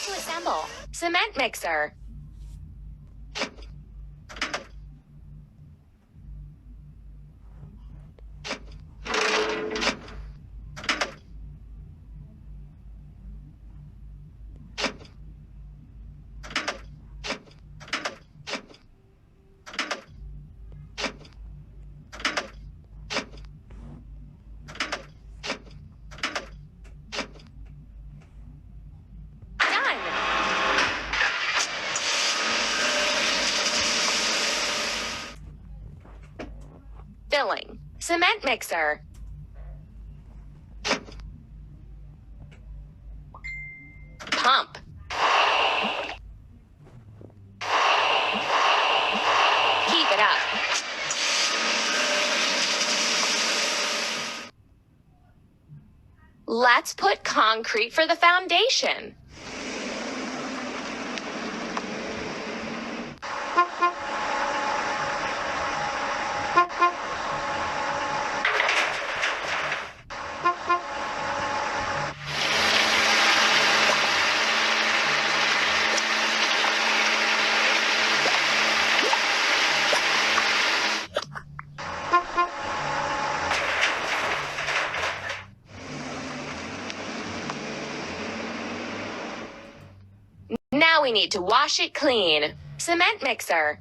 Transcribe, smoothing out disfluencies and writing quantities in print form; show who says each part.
Speaker 1: to assemble. Cement mixer. Filling. Cement mixer. Pump. Keep it up. Let's put concrete for the foundation. Now we need to wash it clean. Cement mixer.